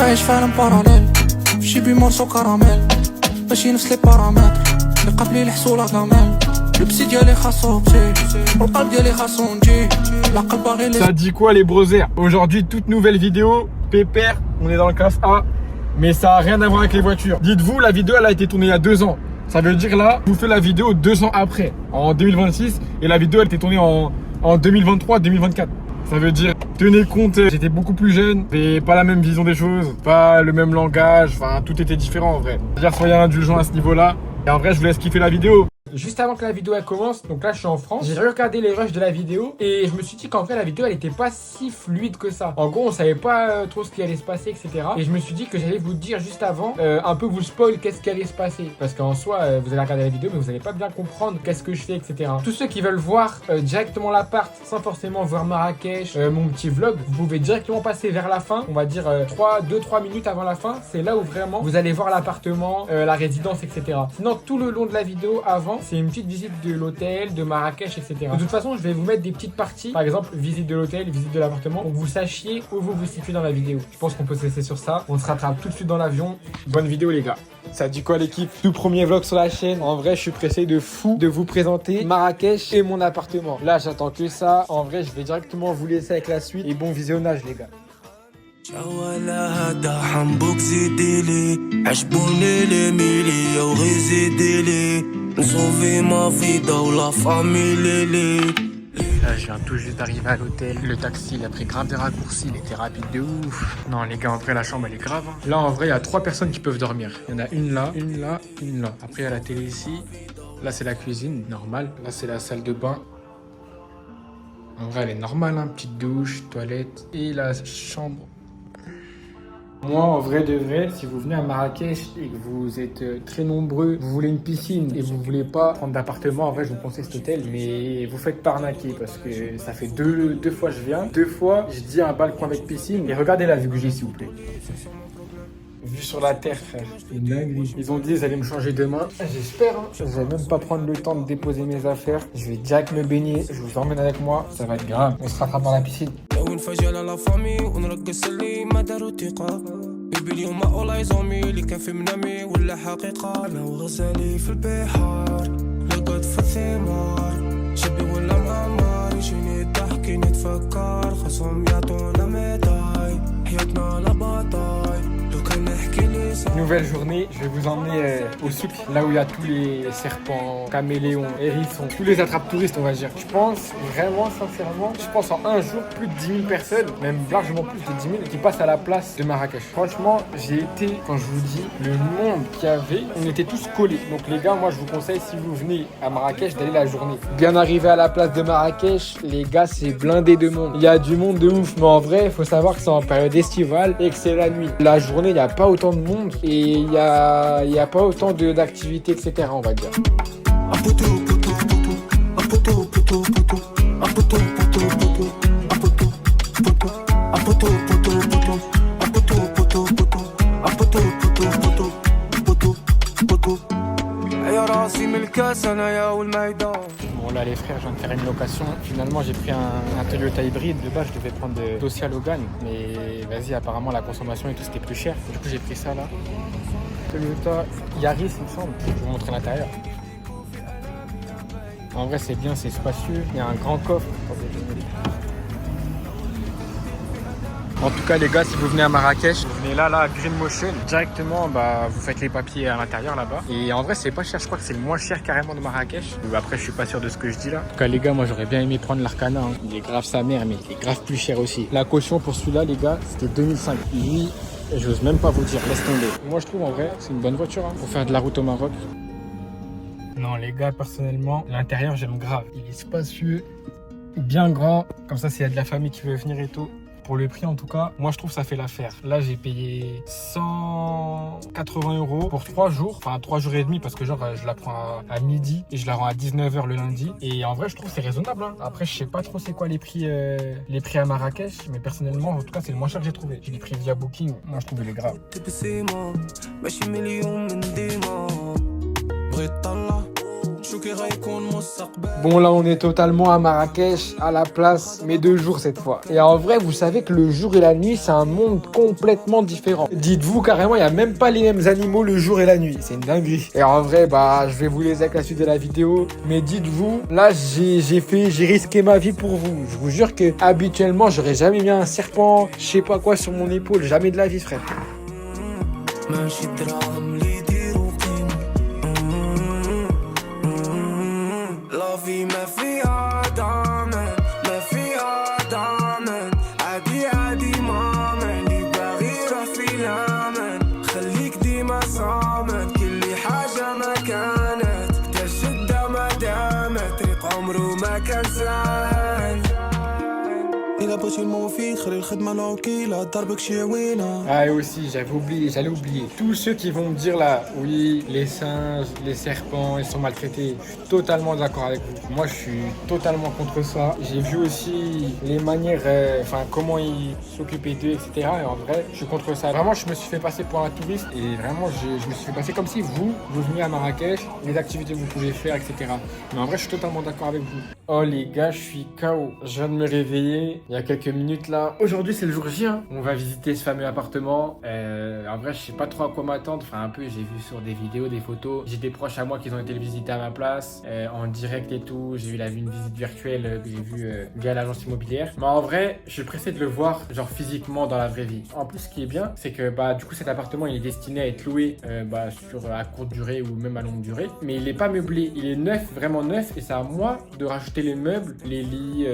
Ça dit quoi les brothers? Aujourd'hui toute nouvelle vidéo, pépère, on est dans le classe A, mais ça a rien à voir avec les voitures. Dites-vous, la vidéo elle a été tournée il y a 2 ans. Ça veut dire là, je vous fais la vidéo 2 ans après, en 2026, et la vidéo elle était tournée en 2023-2024. Ça veut dire, tenez compte, j'étais beaucoup plus jeune, et pas la même vision des choses, pas le même langage, enfin tout était différent en vrai. C'est-à-dire soyez indulgents à ce niveau-là, et en vrai je vous laisse kiffer la vidéo. Juste avant que la vidéo elle commence, donc là je suis en France, j'ai regardé les rushs de la vidéo et je me suis dit qu'en vrai la vidéo elle était pas si fluide que ça. En gros on savait pas trop ce qui allait se passer, etc. Et je me suis dit que j'allais vous dire juste avant, un peu vous spoil qu'est-ce qui allait se passer. Parce qu'en soi vous allez regarder la vidéo mais vous allez pas bien comprendre qu'est-ce que je fais, etc. Tous ceux qui veulent voir directement l'appart sans forcément voir Marrakech, mon petit vlog, vous pouvez directement passer vers la fin, on va dire 2-3 minutes avant la fin. C'est là où vraiment vous allez voir l'appartement, la résidence, etc. Sinon tout le long de la vidéo avant, c'est une petite visite de l'hôtel, de Marrakech, etc. De toute façon, je vais vous mettre des petites parties. Par exemple, visite de l'hôtel, visite de l'appartement, pour que vous sachiez où vous vous situez dans la vidéo. Je pense qu'on peut se laisser sur ça. On se rattrape tout de suite dans l'avion. Bonne vidéo, les gars. Ça dit quoi, l'équipe? Tout premier vlog sur la chaîne. En vrai, je suis pressé de fou de vous présenter Marrakech et mon appartement. Là, j'attends que ça. En vrai, je vais directement vous laisser avec la suite. Et bon visionnage, les gars. شوالا هدا حنبوك زيديلي عجبوني لي ميلي وغيزيديلي نصوفي ما فيدا ولا فاميلي لي. Là, je viens tout juste d'arriver à l'hôtel. Le taxi, il a pris grave des raccourcis. Il était rapide de ouf. Non, les gars, en vrai, la chambre, elle est grave. Hein. Là, en vrai, il y a 3 personnes qui peuvent dormir. Il y en a une là, une là, une là. Après, il y a la télé ici. Là, c'est la cuisine, normal. Là, c'est la salle de bain. En vrai, elle est normale, hein. Petite douche, toilette. Et la chambre. Moi, en vrai de vrai, si vous venez à Marrakech et que vous êtes très nombreux, vous voulez une piscine et vous voulez pas prendre d'appartement, en vrai, je vous conseille cet hôtel, mais vous faites pas arnaquer parce que ça fait deux fois je viens. 2 fois, je dis un balcon avec piscine et regardez la vue que j'ai, s'il vous plaît. Vue sur la terre, frère. Une dinguerie. Ils ont dit qu'ils allaient me changer demain. J'espère. Hein. Je vais même pas prendre le temps de déposer mes affaires. Je vais direct me baigner. Je vous emmène avec moi. Ça va être grave. On se rattrape dans la piscine. Nouvelle journée, je vais vous emmener au souk, là où il y a tous les serpents, caméléons, hérissons, tous les attrape-touristes on va dire. Je pense vraiment sincèrement, je pense en un jour plus de 10 000 personnes, même largement plus de 10 000 qui passent à la place de Marrakech. Franchement, j'ai été, quand je vous dis, le monde qu'il y avait, on était tous collés. Donc les gars, moi je vous conseille si vous venez à Marrakech d'aller la journée. Bien arrivé à la place de Marrakech, les gars c'est blindé de monde. Il y a du monde de ouf, mais en vrai, il faut savoir que c'est en période estivale et que c'est la nuit. La journée, il n'y a pas autant de monde. Et il y a pas autant d'activités, etc. on va dire. Bon là les frères, je viens de faire une location. Finalement j'ai pris un Toyota hybride. De base je devais prendre de Dacia Logan, mais vas-y apparemment la consommation et tout c'était plus cher. Du coup j'ai pris ça là. Toyota Yaris il me semble. Je vais vous montrer l'intérieur. En vrai c'est bien, c'est spacieux. Il y a un grand coffre. En tout cas les gars, si vous venez à Marrakech, vous venez là à Green Motion, directement vous faites les papiers à l'intérieur là-bas. Et en vrai c'est pas cher, je crois que c'est le moins cher carrément de Marrakech. Après je suis pas sûr de ce que je dis là. En tout cas les gars, moi j'aurais bien aimé prendre l'Arcana, hein. Il est grave sa mère mais il est grave plus cher aussi. La caution pour celui-là les gars, c'était 2005. Lui, j'ose même pas vous dire, laisse tomber. Moi je trouve en vrai c'est une bonne voiture hein, pour faire de la route au Maroc. Non les gars, personnellement, l'intérieur j'aime grave. Il est spacieux, bien grand, comme ça s'il y a de la famille qui veut venir et tout. Pour le prix en tout cas, moi je trouve que ça fait l'affaire. Là j'ai payé 180 € pour 3 jours, enfin 3 jours et demi parce que genre je la prends à midi et je la rends à 19 h le lundi. Et en vrai je trouve que c'est raisonnable hein. Après je sais pas trop c'est quoi les prix à Marrakech, mais personnellement en tout cas c'est le moins cher que j'ai trouvé. J'ai les prix via Booking, moi je trouve il est grave. Bon là on est totalement à Marrakech, à la place, mais 2 jours cette fois. Et en vrai vous savez que le jour et la nuit c'est un monde complètement différent. Dites-vous carrément il n'y a même pas les mêmes animaux le jour et la nuit, c'est une dinguerie. Et en vrai bah je vais vous laisser avec la suite de la vidéo. Mais dites-vous, là j'ai risqué ma vie pour vous. Je vous jure que habituellement j'aurais jamais mis un serpent, je sais pas quoi sur mon épaule, jamais de la vie frère. Ah et aussi j'allais oublier. Tous ceux qui vont me dire là, oui, les singes, les serpents, ils sont maltraités. Je suis totalement d'accord avec vous. Moi je suis totalement contre ça. J'ai vu aussi les manières, comment ils s'occupaient d'eux, etc. Et en vrai, je suis contre ça. Vraiment, je me suis fait passer pour un touriste et vraiment, je me suis fait passer comme si vous veniez à Marrakech, les activités que vous pouvez faire, etc. Mais en vrai, je suis totalement d'accord avec vous. Oh les gars, je suis KO. Je viens de me réveiller il y a quelques minutes là. Aujourd'hui, c'est le jour J. On va visiter ce fameux appartement. En vrai, je sais pas trop à quoi m'attendre. Enfin, un peu, j'ai vu sur des vidéos, des photos. J'ai des proches à moi qui ont été le visiter à ma place, en direct et tout. J'ai eu une visite virtuelle que j'ai vue via l'agence immobilière. Mais en vrai, je suis pressé de le voir, genre physiquement dans la vraie vie. En plus, ce qui est bien, c'est que du coup, cet appartement, il est destiné à être loué à courte durée ou même à longue durée. Mais il est pas meublé. Il est neuf, vraiment neuf. Et c'est à moi de rajouter les meubles, les lits,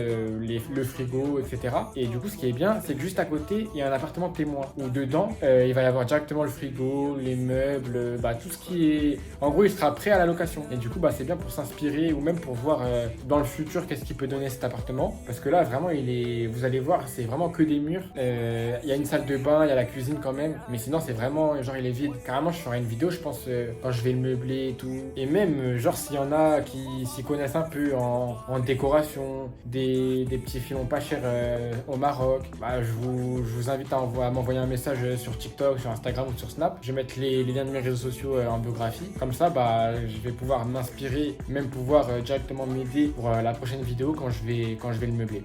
le frigo, etc. Et du coup, ce qui est bien, c'est que juste à côté, il y a un appartement témoin où dedans, il va y avoir directement le frigo, les meubles, tout ce qui est... En gros, il sera prêt à la location. Et du coup, c'est bien pour s'inspirer ou même pour voir dans le futur qu'est-ce qu'il peut donner cet appartement. Parce que là, vraiment, vous allez voir, c'est vraiment que des murs. Il y a une salle de bain, il y a la cuisine quand même. Mais sinon, c'est vraiment, genre, il est vide. Carrément, je ferai une vidéo, je pense, quand je vais le meubler et tout. Et même, genre, s'il y en a qui s'y connaissent un peu en décoration, des petits filons pas chers au Maroc, je vous invite à m'envoyer un message sur TikTok, sur Instagram ou sur Snap. Je vais mettre les liens de mes réseaux sociaux en biographie. Comme ça, je vais pouvoir m'inspirer, même pouvoir directement m'aider pour la prochaine vidéo quand je vais le meubler.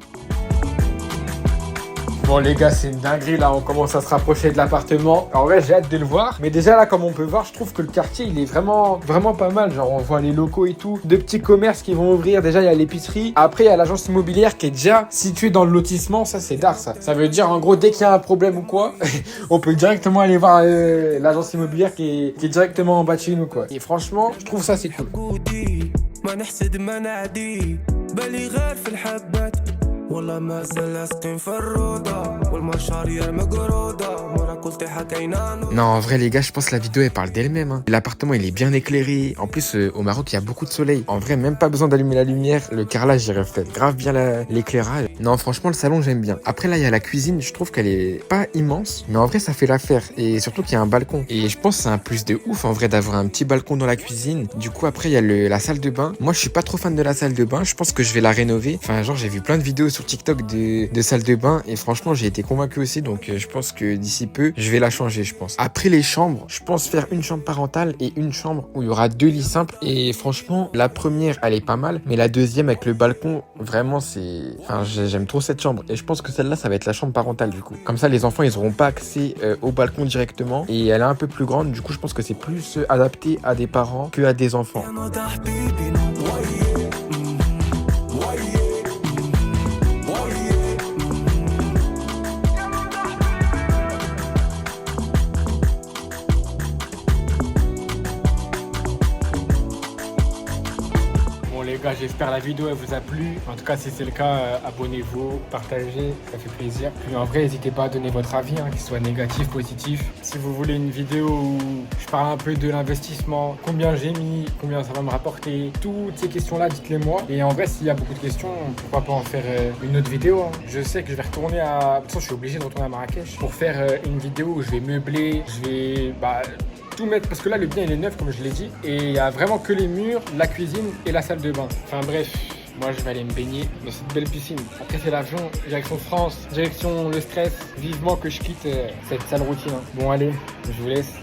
Bon les gars, c'est une dinguerie là, on commence à se rapprocher de l'appartement. En vrai, j'ai hâte de le voir. Mais déjà là, comme on peut voir, je trouve que le quartier, il est vraiment pas mal. Genre, on voit les locaux et tout. De petits commerces qui vont ouvrir. Déjà, il y a l'épicerie. Après, il y a l'agence immobilière qui est déjà située dans le lotissement. Ça, c'est d'art, ça. Ça veut dire, en gros, dès qu'il y a un problème ou quoi, on peut directement aller voir l'agence immobilière qui est directement en bas de chez nous, quoi. Et franchement, je trouve ça, c'est cool. Non, en vrai les gars, je pense que la vidéo elle parle d'elle-même. L'appartement il est bien éclairé. En plus au Maroc il y a beaucoup de soleil. En vrai même pas besoin d'allumer la lumière. Le carrelage il reflète grave bien l'éclairage. Non franchement le salon j'aime bien. Après là il y a la cuisine. Je trouve qu'elle est pas immense, mais en vrai ça fait l'affaire. Et surtout qu'il y a un balcon. Et je pense que c'est un plus de ouf en vrai d'avoir un petit balcon dans la cuisine. Du coup après il y a la salle de bain. Moi je suis pas trop fan de la salle de bain. Je pense que je vais la rénover. Enfin genre j'ai vu plein de vidéos sur TikTok de salle de bain et franchement j'ai été convaincu aussi, donc je pense que d'ici peu je vais la changer, je pense. Après les chambres, je pense faire une chambre parentale et une chambre où il y aura 2 lits simples. Et franchement la première elle est pas mal, mais la deuxième avec le balcon vraiment j'aime trop cette chambre et je pense que celle-là ça va être la chambre parentale du coup. Comme ça les enfants ils auront pas accès au balcon directement et elle est un peu plus grande, du coup je pense que c'est plus adapté à des parents que à des enfants. Les gars, j'espère la vidéo elle vous a plu. En tout cas, si c'est le cas, abonnez-vous, partagez, ça fait plaisir. Puis en vrai, n'hésitez pas à donner votre avis, qu'il soit négatif, positif. Si vous voulez une vidéo où je parle un peu de l'investissement, combien j'ai mis, combien ça va me rapporter, toutes ces questions-là, dites-les moi. Et en vrai, s'il y a beaucoup de questions, pourquoi pas en faire une autre vidéo. Je sais que je vais retourner à... De toute façon, je suis obligé de retourner à Marrakech pour faire une vidéo où je vais meubler, je vais... tout mettre, parce que là le bien il est neuf comme je l'ai dit et il y a vraiment que les murs, la cuisine et la salle de bain. Enfin bref, moi je vais aller me baigner dans cette belle piscine. Après c'est l'avion, direction France, direction le stress. Vivement que je quitte cette sale routine. Bon allez, je vous laisse.